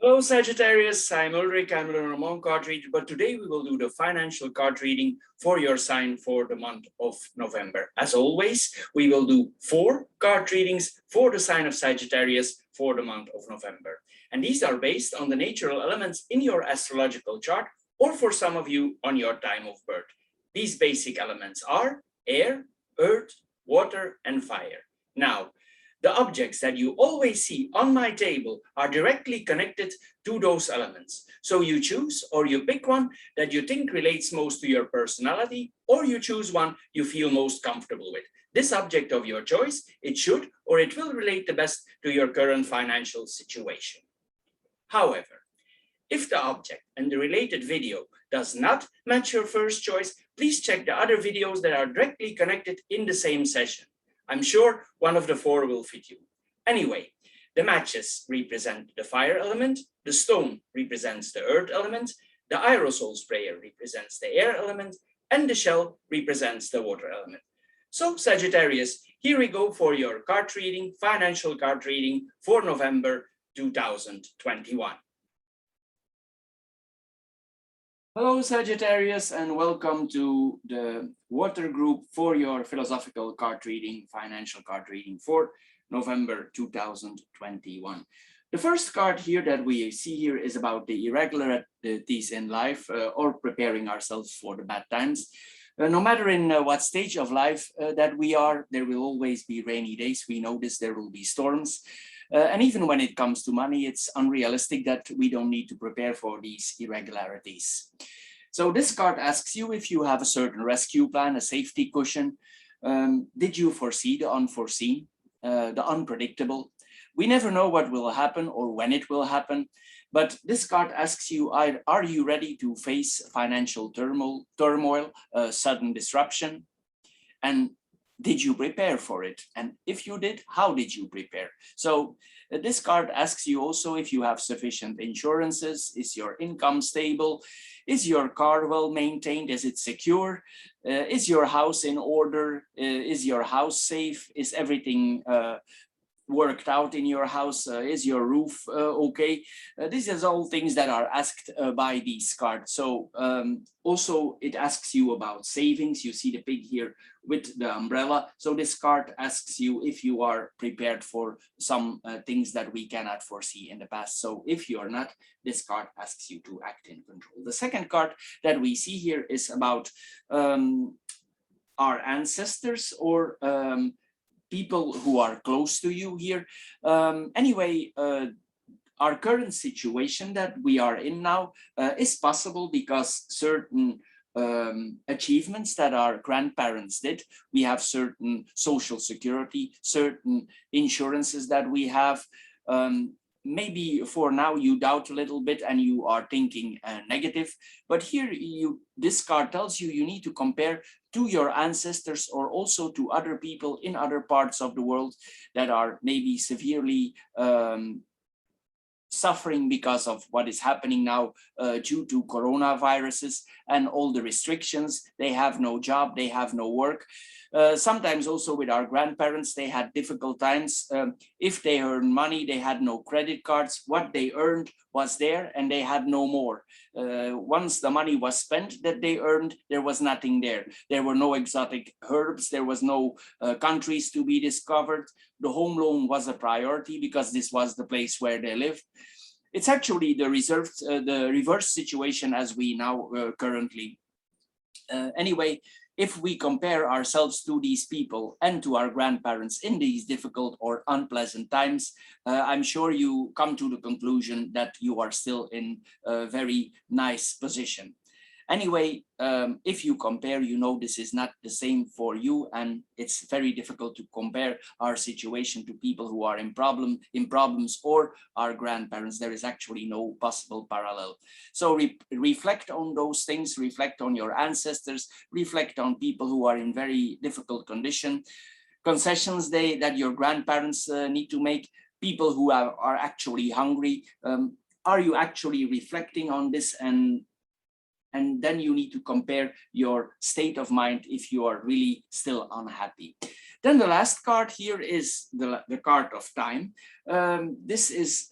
Hello Sagittarius, I'm Ulrich, I'm a Ramon card reader, but today we will do the financial card reading for your sign for the month of November. As always, we will do 4 card readings for the sign of Sagittarius for the month of November. And these are based on the natural elements in your astrological chart, or for some of you on your time of birth. These basic elements are air, earth, water, and fire. Now, the objects that you always see on my table are directly connected to those elements. So you choose or you pick one that you think relates most to your personality, or you choose one you feel most comfortable with. This object of your choice, it should or it will relate the best to your current financial situation. However, if the object and the related video does not match your first choice, please check the other videos that are directly connected in the same session. I'm sure one of the 4 will fit you. Anyway, the matches represent the fire element, the stone represents the earth element, the aerosol sprayer represents the air element, and the shell represents the water element. So Sagittarius, here we go for your card reading, financial card reading for November 2021. Hello Sagittarius, and welcome to the water group for your philosophical card reading, financial card reading for November 2021. The first card here that we see here is about the irregularities in life or preparing ourselves for the bad times. No matter in what stage of life that we are, there will always be rainy days. We know this, there will be storms. And even when it comes to money, it's unrealistic that we don't need to prepare for these irregularities. So this card asks you if you have a certain rescue plan, a safety cushion. Did you foresee the unforeseen, the unpredictable? We never know what will happen or when it will happen. But this card asks you, are you ready to face financial turmoil, sudden disruption? And did you prepare for it? And if you did, how did you prepare? So this card asks you also if you have sufficient insurances. Is your income stable? Is your car well maintained? Is it secure? Is your house in order? Is your house safe? Is everything worked out in your house? Is your roof okay? These are all things that are asked by these cards. So also it asks you about savings. You see the pig here with the umbrella. So this card asks you if you are prepared for some things that we cannot foresee in the past. So if you're not, this card asks you to act in control. The second card that we see here is about our ancestors or people who are close to you here. Anyway, our current situation that we are in now is possible because certain achievements that our grandparents did. We have certain social security, certain insurances that we have. Maybe for now you doubt a little bit and you are thinking negative, but here this card tells you you need to compare to your ancestors or also to other people in other parts of the world that are maybe severely suffering because of what is happening now due to coronaviruses and all the restrictions. They have no job, they have no work. Sometimes also with our grandparents, they had difficult times. If they earned money, they had no credit cards. What they earned was there and they had no more. Once the money was spent that they earned, there was nothing there. There were no exotic herbs. There was no countries to be discovered. The home loan was a priority because this was the place where they lived. It's actually the reverse situation as we now currently. Anyway, if we compare ourselves to these people and to our grandparents in these difficult or unpleasant times, I'm sure you come to the conclusion that you are still in a very nice position. Anyway, if you compare, you know this is not the same for you, and it's very difficult to compare our situation to people who are in problems or our grandparents. There is actually no possible parallel. So reflect on those things, reflect on your ancestors, reflect on people who are in very difficult condition, concessions that your grandparents need to make, people who are actually hungry. Are you actually reflecting on this? And then you need to compare your state of mind if you are really still unhappy. Then the last card here is the card of time. This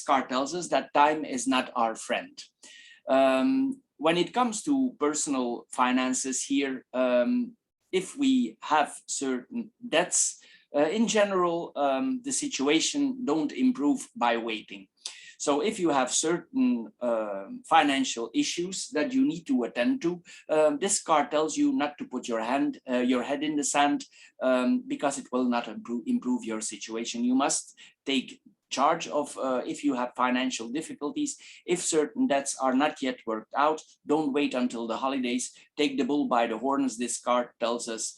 card tells us that time is not our friend. When it comes to personal finances here, if we have certain debts, in general, the situation don't improve by waiting. So if you have certain financial issues that you need to attend to, this card tells you not to put your head in the sand, because it will not improve your situation. You must take charge of if you have financial difficulties. If certain debts are not yet worked out, don't wait until the holidays. Take the bull by the horns, this card tells us,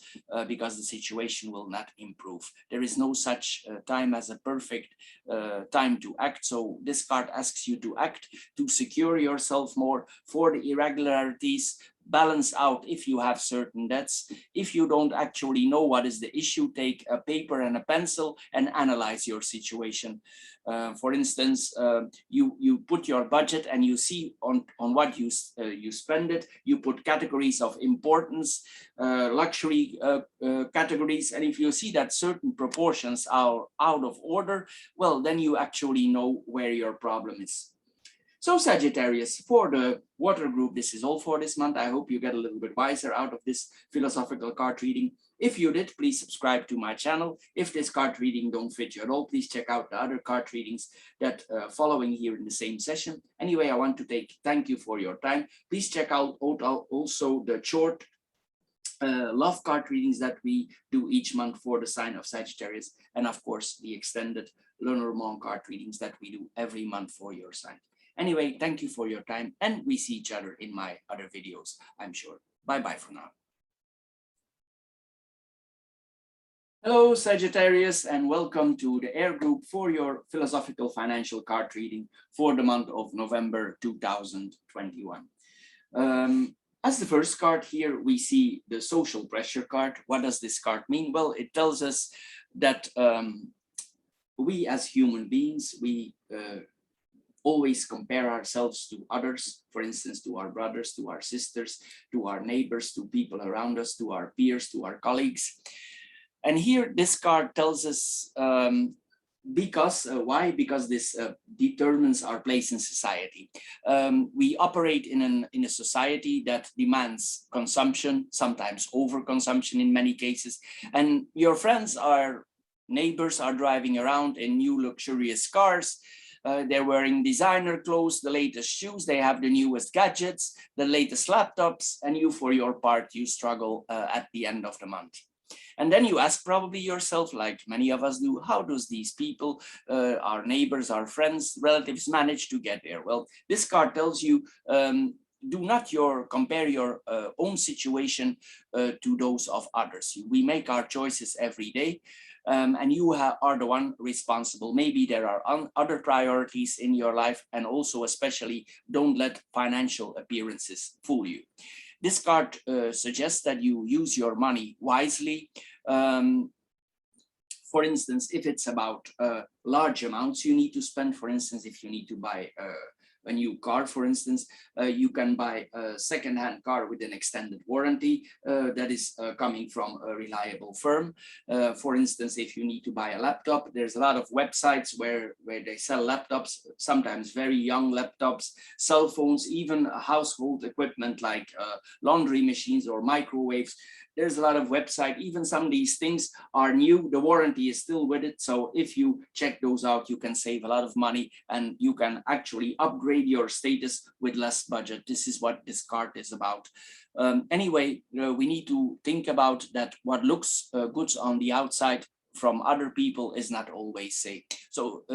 because the situation will not improve. There is no such time as a perfect time to act. So this card asks you to act, to secure yourself more for the irregularities, balance out if you have certain debts. If you don't actually know what is the issue, take a paper and a pencil and analyze your situation. For instance, you put your budget and you see on what you spend it. You put categories of importance, luxury categories, and if you see that certain proportions are out of order, well, then you actually know where your problem is. So Sagittarius, for the water group, this is all for this month. I hope you get a little bit wiser out of this philosophical card reading. If you did, please subscribe to my channel. If this card reading don't fit you at all, please check out the other card readings that following here in the same session. Anyway, I want to thank you for your time. Please check out also the short love card readings that we do each month for the sign of Sagittarius, and of course the extended Lenormand card readings that we do every month for your sign. Anyway, thank you for your time, and we see each other in my other videos, I'm sure. Bye-bye for now. Hello, Sagittarius, and welcome to the Air Group for your philosophical financial card reading for the month of November 2021. As the first card here, we see the social pressure card. What does this card mean? Well, it tells us that we as human beings, we always compare ourselves to others, for instance, to our brothers, to our sisters, to our neighbors, to people around us, to our peers, to our colleagues. And here this card tells us why? Because this determines our place in society. We operate in a society that demands consumption, sometimes overconsumption in many cases, and your friends, our neighbors, are driving around in new luxurious cars. They're wearing designer clothes, the latest shoes, they have the newest gadgets, the latest laptops, and you, for your part, you struggle at the end of the month. And then you ask probably yourself, like many of us do, how does these people, our neighbors, our friends, relatives, manage to get there? Well, this card tells you, do not compare your own situation to those of others. We make our choices every day. And you are the one responsible. Maybe there are other priorities in your life, and also especially don't let financial appearances fool you. This card suggests that you use your money wisely. For instance, if it's about large amounts you need to spend, for instance, if you need to buy a new car, for instance, you can buy a second-hand car with an extended warranty that is coming from a reliable firm. For instance, if you need to buy a laptop, there's a lot of websites where they sell laptops, sometimes very young laptops, cell phones, even household equipment like laundry machines or microwaves. There's a lot of website, even some of these things are new, the warranty is still with it. So if you check those out, you can save a lot of money and you can actually upgrade your status with less budget. This is what this card is about. Anyway, we need to think about that what looks good on the outside from other people is not always safe. So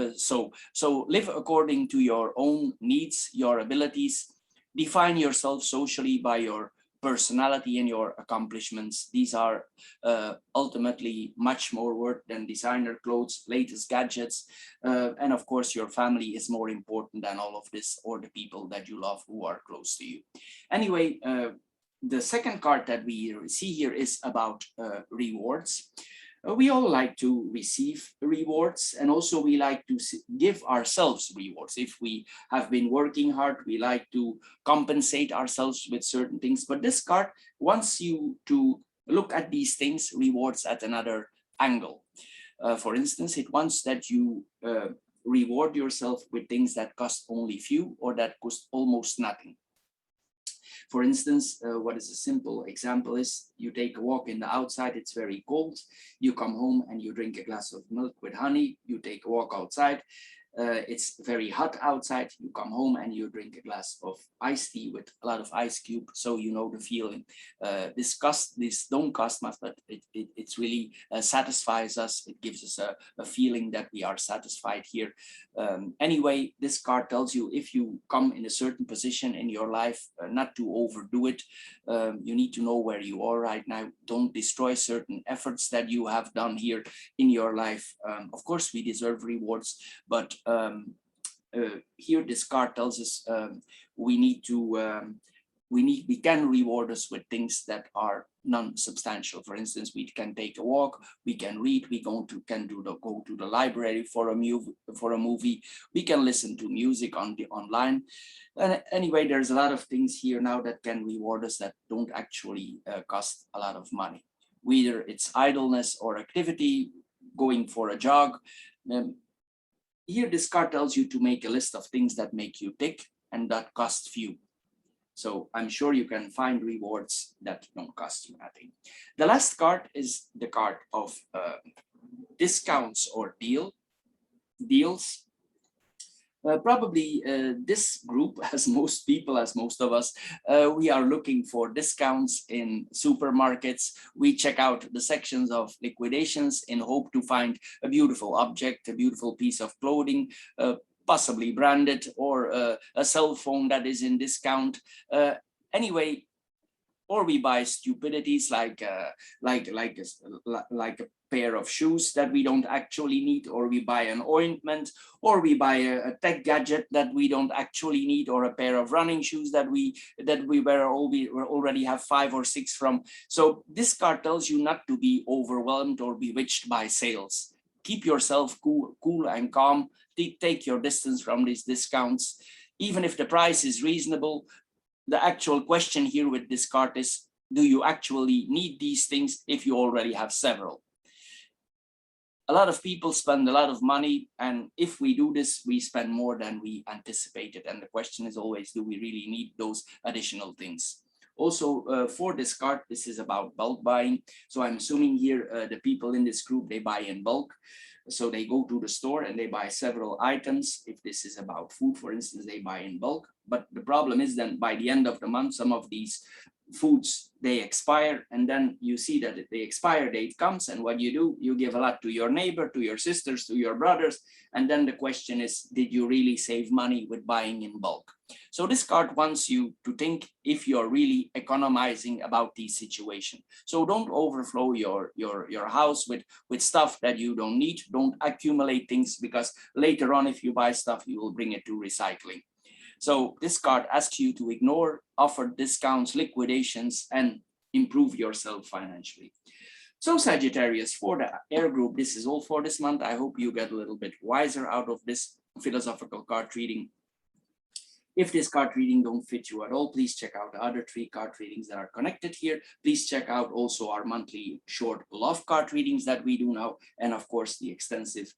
live according to your own needs, your abilities, define yourself socially by your personality and your accomplishments. These are ultimately much more worth than designer clothes, latest gadgets, and of course your family is more important than all of this, or the people that you love who are close to you. Anyway, the second card that we see here is about rewards. We all like to receive rewards, and also we like to give ourselves rewards. If we have been working hard, we like to compensate ourselves with certain things. But this card wants you to look at these things, rewards at another angle. For instance, it wants that you reward yourself with things that cost only few or that cost almost nothing. For instance, what is a simple example is you take a walk in the outside, it's very cold, you come home and you drink a glass of milk with honey, you take a walk outside, it's very hot outside, you come home and you drink a glass of iced tea with a lot of ice cube, so you know the feeling. This don't cost much, but it's really satisfies us. It gives us a feeling that we are satisfied here. Anyway, this card tells you if you come in a certain position in your life, not to overdo it. You need to know where you are right now. Don't destroy certain efforts that you have done here in your life. Of course, we deserve rewards, but here this card tells us we can reward us with things that are non-substantial. For instance, we can take a walk, we can read, we go to the library for a movie, we can listen to music online. And anyway, there's a lot of things here now that can reward us that don't actually cost a lot of money. Whether it's idleness or activity, going for a jog. Here this card tells you to make a list of things that make you tick and that cost few. So I'm sure you can find rewards that don't cost you nothing. The last card is the card of discounts or deals. Probably this group, as most people, as most of us, we are looking for discounts in supermarkets. We check out the sections of liquidations in hope to find a beautiful object, a beautiful piece of clothing, possibly branded, or a cell phone that is in discount. Anyway, or we buy stupidities like a pair of shoes that we don't actually need, or we buy an ointment, or we buy a tech gadget that we don't actually need, or a pair of running shoes that we already have 5 or 6 from. So this card tells you not to be overwhelmed or bewitched by sales. Keep yourself cool and calm. Take your distance from these discounts. Even if the price is reasonable, the actual question here with this card is, do you actually need these things if you already have several? A lot of people spend a lot of money, and if we do this, we spend more than we anticipated. And the question is always, do we really need those additional things? Also, for this card, this is about bulk buying. So I'm assuming here the people in this group, they buy in bulk. So they go to the store and they buy several items. If this is about food, for instance, they buy in bulk. But the problem is then by the end of the month, some of these foods, they expire, and then you see that the expire date comes, and what you do, you give a lot to your neighbor, to your sisters, to your brothers, and then the question is, did you really save money with buying in bulk? So this card wants you to think if you're really economizing about these situations. So don't overflow your house with stuff that you don't need. Don't accumulate things, because later on, if you buy stuff, you will bring it to recycling. So this card asks you to ignore offered discounts, liquidations, and improve yourself financially. So Sagittarius, for the air group, this is all for this month. I hope you get a little bit wiser out of this philosophical card reading. If this card reading don't fit you at all, please check out the other 3 card readings that are connected here. Please check out also our monthly short love card readings that we do now. And of course, the extensive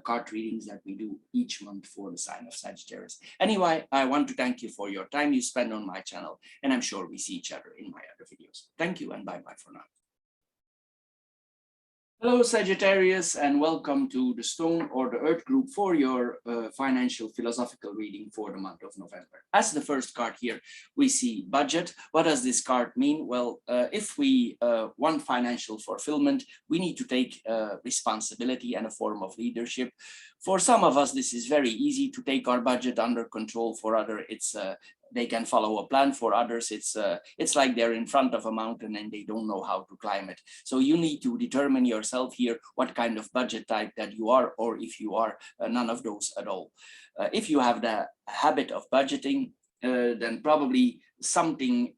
card readings that we do each month for the sign of Sagittarius. Anyway, I want to thank you for your time you spend on my channel, and I'm sure we see each other in my other videos. Thank you and bye-bye for now. Hello Sagittarius, and welcome to the Stone or the Earth group for your financial philosophical reading for the month of November. As the first card here, we see budget. What does this card mean? Well, if we want financial fulfillment, we need to take responsibility and a form of leadership. For some of us, this is very easy to take our budget under control. For others, it's they can follow a plan. For others, it's like they're in front of a mountain and they don't know how to climb it. So you need to determine yourself here what kind of budget type that you are, or if you are none of those at all. If you have the habit of budgeting, then probably something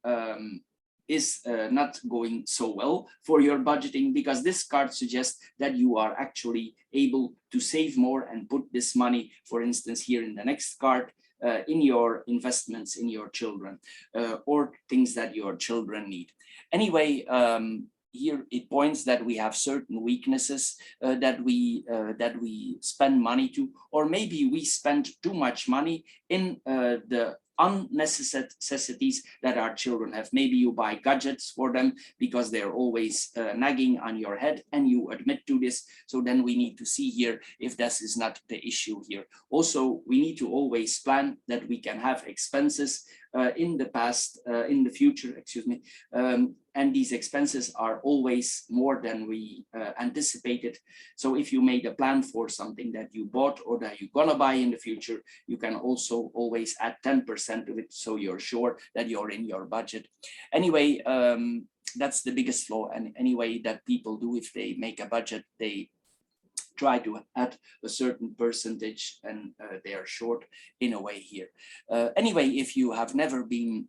is not going so well for your budgeting, because this card suggests that you are actually able to save more and put this money, for instance, here in the next card, in your investments in your children, or things that your children need. Anyway, here it points that we have certain weaknesses that we spend money to, or maybe we spend too much money in the unnecessary necessities that our children have. Maybe you buy gadgets for them because they're always nagging on your head, and you admit to this. So then we need to see here if this is not the issue here. Also, we need to always plan that we can have expenses in the future, excuse me, and these expenses are always more than we anticipated. So if you made a plan for something that you bought or that you're gonna buy in the future, you can also always add 10% of it, so you're sure that you're in your budget. Anyway, that's the biggest flaw. And anyway, that people do, if they make a budget, they try to add a certain percentage, and they are short in a way here. Anyway, if you have never been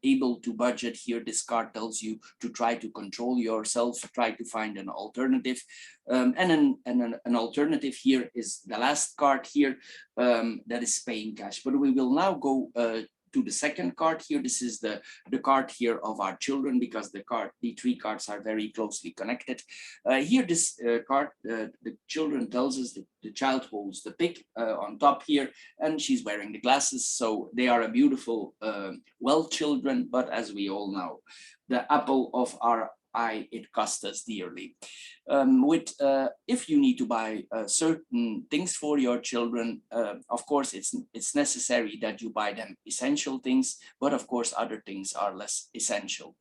able to budget here, this card tells you to try to control yourself, try to find an alternative. And an alternative here is the last card here, that is paying cash. But we will now go to the second card here. This is the card here of our children, because the three cards are very closely connected. Here, this card, the children tells us that the child holds the pig on top here, and she's wearing the glasses. So they are a beautiful, well children, but as we all know, the apple of our eye, it costs us dearly. If you need to buy certain things for your children, of course it's necessary that you buy them essential things, but of course other things are less essential.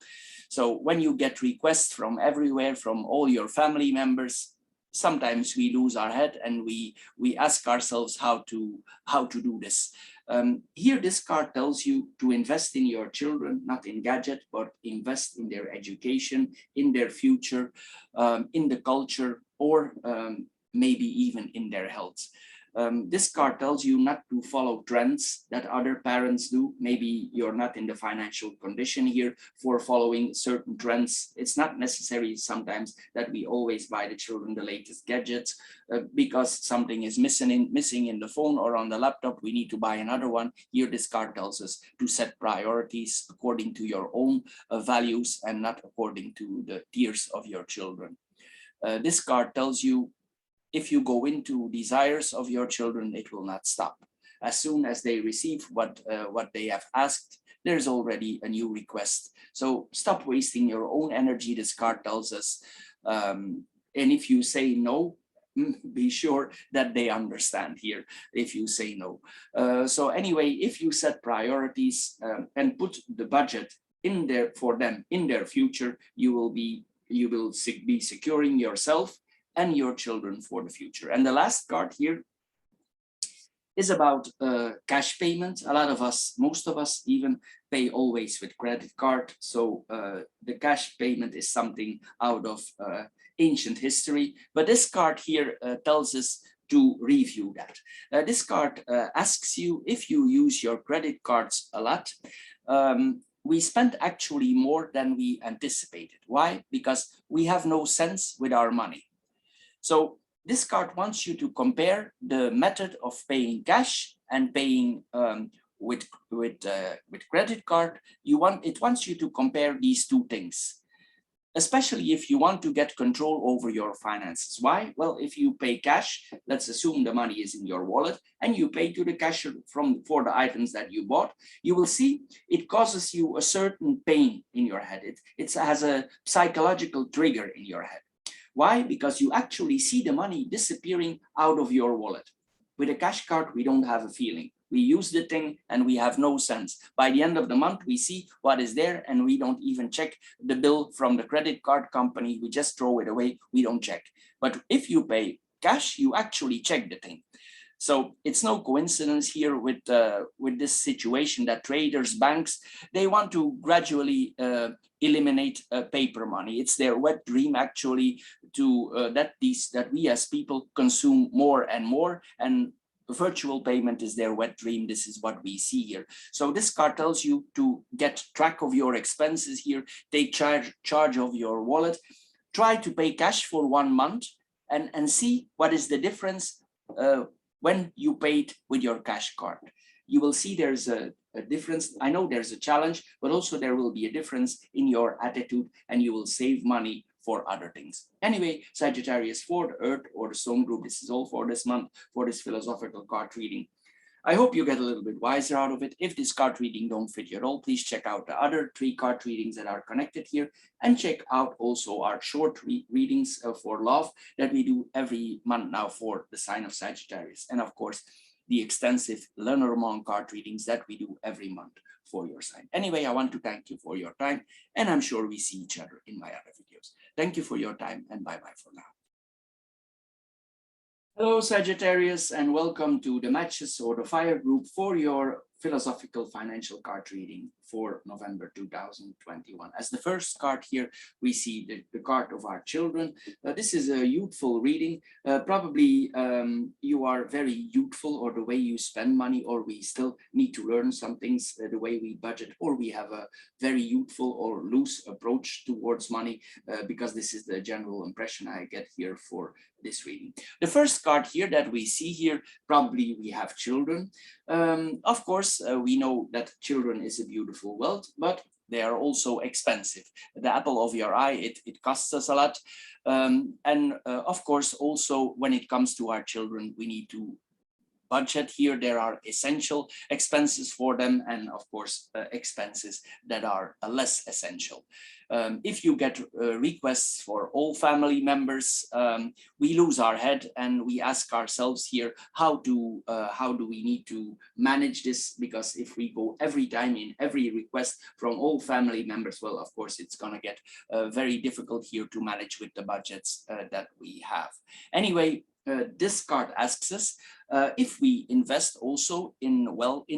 So when you get requests from everywhere, from all your family members, sometimes we lose our head and we ask ourselves how to do this. Here, this card tells you to invest in your children, not in gadget, but invest in their education, in their future, in the culture, or maybe even in their health. This card tells you not to follow trends that other parents do. Maybe you're not in the financial condition here for following certain trends. It's not necessary sometimes that we always buy the children the latest gadgets because something is missing in the phone or on the laptop. We need to buy another one. Here, this card tells us to set priorities according to your own values and not according to the tiers of your children. This card tells you, if you go into desires of your children, it will not stop. As soon as they receive what they have asked, there's already a new request. So stop wasting your own energy, this card tells us. And if you say no, be sure that they understand here if you say no. So anyway, if you set priorities and put the budget in there for them in their future, you will be securing yourself and your children for the future. And the last card here is about cash payment. A lot of us, most of us even, pay always with credit card. So the cash payment is something out of ancient history. But this card here tells us to review that. This card asks you, if you use your credit cards a lot, we spent actually more than we anticipated. Why? Because we have no sense with our money. So this card wants you to compare the method of paying cash and paying with credit card. It wants you to compare these two things, especially if you want to get control over your finances. Why? Well, if you pay cash, let's assume the money is in your wallet, and you pay to the cashier for the items that you bought, you will see it causes you a certain pain in your head. It has a psychological trigger in your head. Why? Because you actually see the money disappearing out of your wallet. With a cash card, we don't have a feeling. We use the thing and we have no sense. By the end of the month, we see what is there and we don't even check the bill from the credit card company. We just throw it away. We don't check. But if you pay cash, you actually check the thing. So it's no coincidence here with this situation that traders, banks, they want to gradually eliminate paper money. It's their wet dream actually to that we as people consume more and more, and virtual payment is their wet dream. This is what we see here. So this card tells you to get track of your expenses here, take charge of your wallet, try to pay cash for 1 month and see what is the difference when you paid with your cash card. You will see there's a difference. I know there's a challenge, but also there will be a difference in your attitude, and you will save money for other things. Anyway, Sagittarius 4, the Earth or the Stone group, this is all for this month, for this philosophical card reading. I hope you get a little bit wiser out of it. If this card reading don't fit you at all, please check out the other 3 card readings that are connected here, and check out also our short readings for love that we do every month now for the sign of Sagittarius. And of course, the extensive Lenormand card readings that we do every month for your sign. Anyway, I want to thank you for your time, and I'm sure we see each other in my other videos. Thank you for your time, and bye-bye for now. Hello, Sagittarius, and welcome to the matches or the fire group for your philosophical financial card reading for November 2021. As the first card here, we see the card of our children. This is a youthful reading. Probably you are very youthful, or the way you spend money, or we still need to learn some things, the way we budget, or we have a very youthful or loose approach towards money, because this is the general impression I get here for this reading. The first card here that we see here, probably we have children. Of course, we know that children is a beautiful wealth, but they are also expensive. The apple of your eye, it costs us a lot. And of course, also when it comes to our children, we need to budget here. There are essential expenses for them, and of course expenses that are less essential. If you get requests for all family members, we lose our head and we ask ourselves here, how do we need to manage this? Because if we go every time in every request from all family members, well, of course it's going to get very difficult here to manage with the budgets that we have. Anyway, this card asks us if we invest also in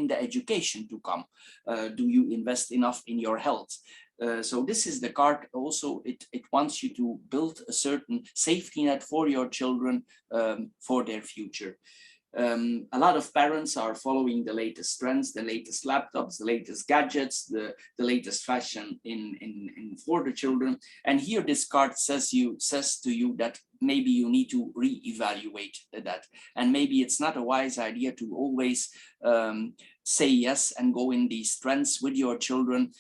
the education to come. Do you invest enough in your health? So this is the card also, it wants you to build a certain safety net for your children for their future. A lot of parents are following the latest trends, the latest laptops, the latest gadgets, the latest fashion in for the children. And here this card says to you that maybe you need to reevaluate that. And maybe it's not a wise idea to always say yes and go in these trends with your children.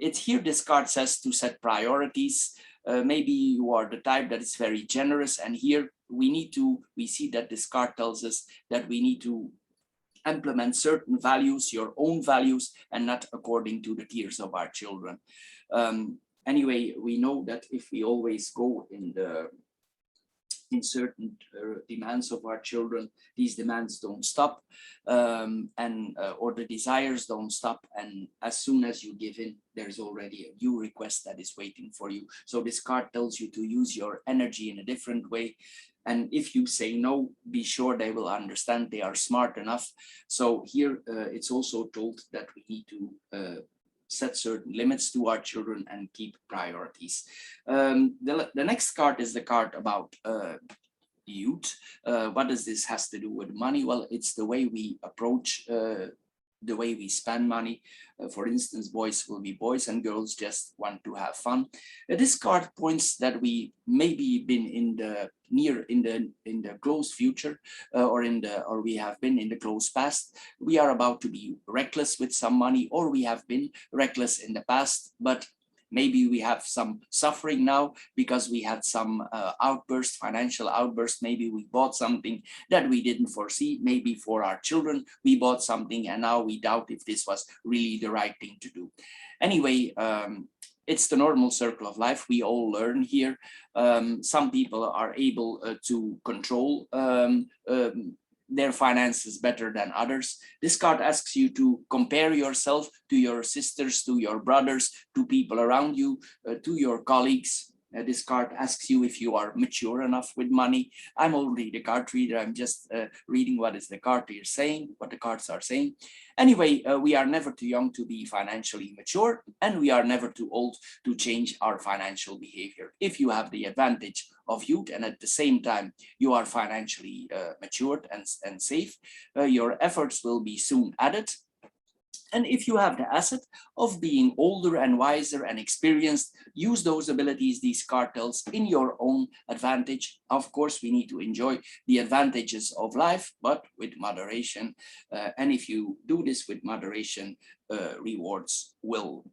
Here this card says to set priorities. Maybe you are the type that is very generous, and here we see that this card tells us that we need to implement certain values, your own values, and not according to the tears of our children. Anyway, we know that if we always go in certain demands of our children, these demands don't stop, or the desires don't stop, and as soon as you give in, there's already a new request that is waiting for you. So this card tells you to use your energy in a different way, and if you say no, be sure they will understand. They are smart enough. So here it's also told that we need to set certain limits to our children and keep priorities. The next card is the card about youth. What does this has to do with money? Well, it's the way we approach the way we spend money. For instance, boys will be boys and girls just want to have fun. This card points that we maybe been in the close future, or we have been in the close past. We are about to be reckless with some money, or we have been reckless in the past, but maybe we have some suffering now because we had some financial outburst. Maybe we bought something that we didn't foresee. Maybe for our children, we bought something and now we doubt if this was really the right thing to do. Anyway, it's the normal circle of life. We all learn here. Some people are able to control their finances better than others. This card asks you to compare yourself to your sisters, to your brothers, to people around you, to your colleagues. This card asks you if you are mature enough with money. I'm already the card reader. I'm just reading what is the card here saying, what the cards are saying. Anyway, we are never too young to be financially mature, and we are never too old to change our financial behavior. If you have the advantage of youth and at the same time you are financially matured and safe, your efforts will be soon added. And if you have the asset of being older and wiser and experienced, use those abilities, these cartels, in your own advantage. Of course, we need to enjoy the advantages of life, but with moderation. And if you do this with moderation, rewards will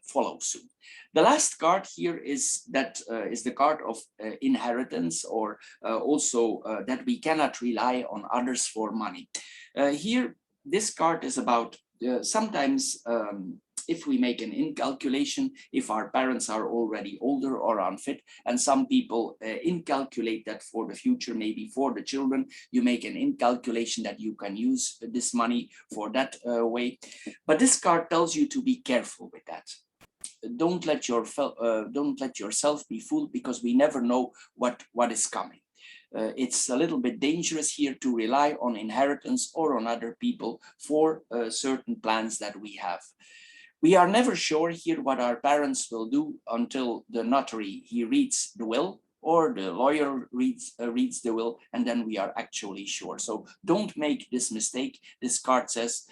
follow soon. The last card here is the card of inheritance, or also that we cannot rely on others for money. Here, this card is about sometimes if we make an incalculation, if our parents are already older or unfit, and some people incalculate that for the future, maybe for the children, you make an incalculation that you can use this money for that way. But this card tells you to be careful with that. Don't let yourself be fooled, because we never know what is coming. It's a little bit dangerous here to rely on inheritance or on other people for certain plans that we have. We are never sure here what our parents will do until the notary, he reads the will, or the lawyer reads the will, and then we are actually sure. So don't make this mistake. This card says,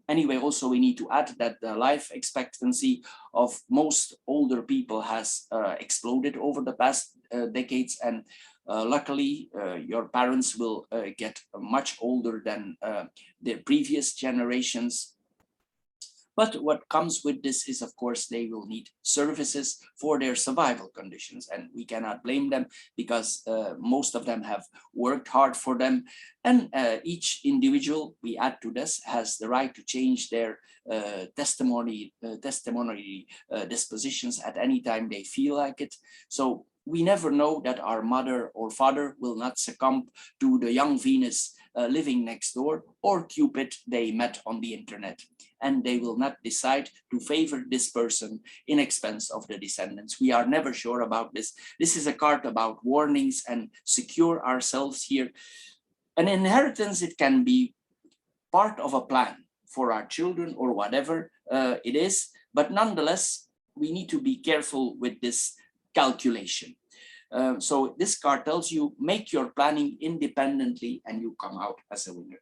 anyway, also we need to add that the life expectancy of most older people has exploded over the past decades, and luckily, your parents will get much older than the previous generations. But what comes with this is, of course, they will need services for their survival conditions, and we cannot blame them, because most of them have worked hard for them. And each individual, we add to this, has the right to change their testimony dispositions at any time they feel like it. So we never know that our mother or father will not succumb to the young Venus living next door, or Cupid they met on the internet, and they will not decide to favor this person in expense of the descendants. We are never sure about this. This is a card about warnings and secure ourselves here. An inheritance, it can be part of a plan for our children or whatever it is, but nonetheless, we need to be careful with this calculation. So this card tells you, make your planning independently and you come out as a winner.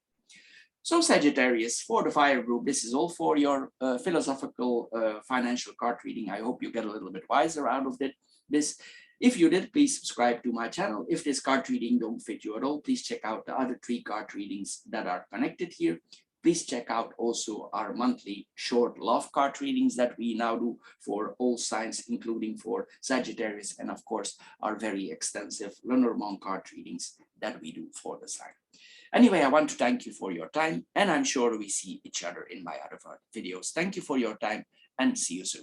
So Sagittarius, for the fire group, this is all for your philosophical financial card reading. I hope you get a little bit wiser out of this. If you did, please subscribe to my channel. If this card reading don't fit you at all, please check out the other 3 card readings that are connected here. Please check out also our monthly short love card readings that we now do for all signs, including for Sagittarius, and of course, our very extensive Lenormand card readings that we do for the sign. Anyway, I want to thank you for your time, and I'm sure we see each other in my other videos. Thank you for your time, and see you soon.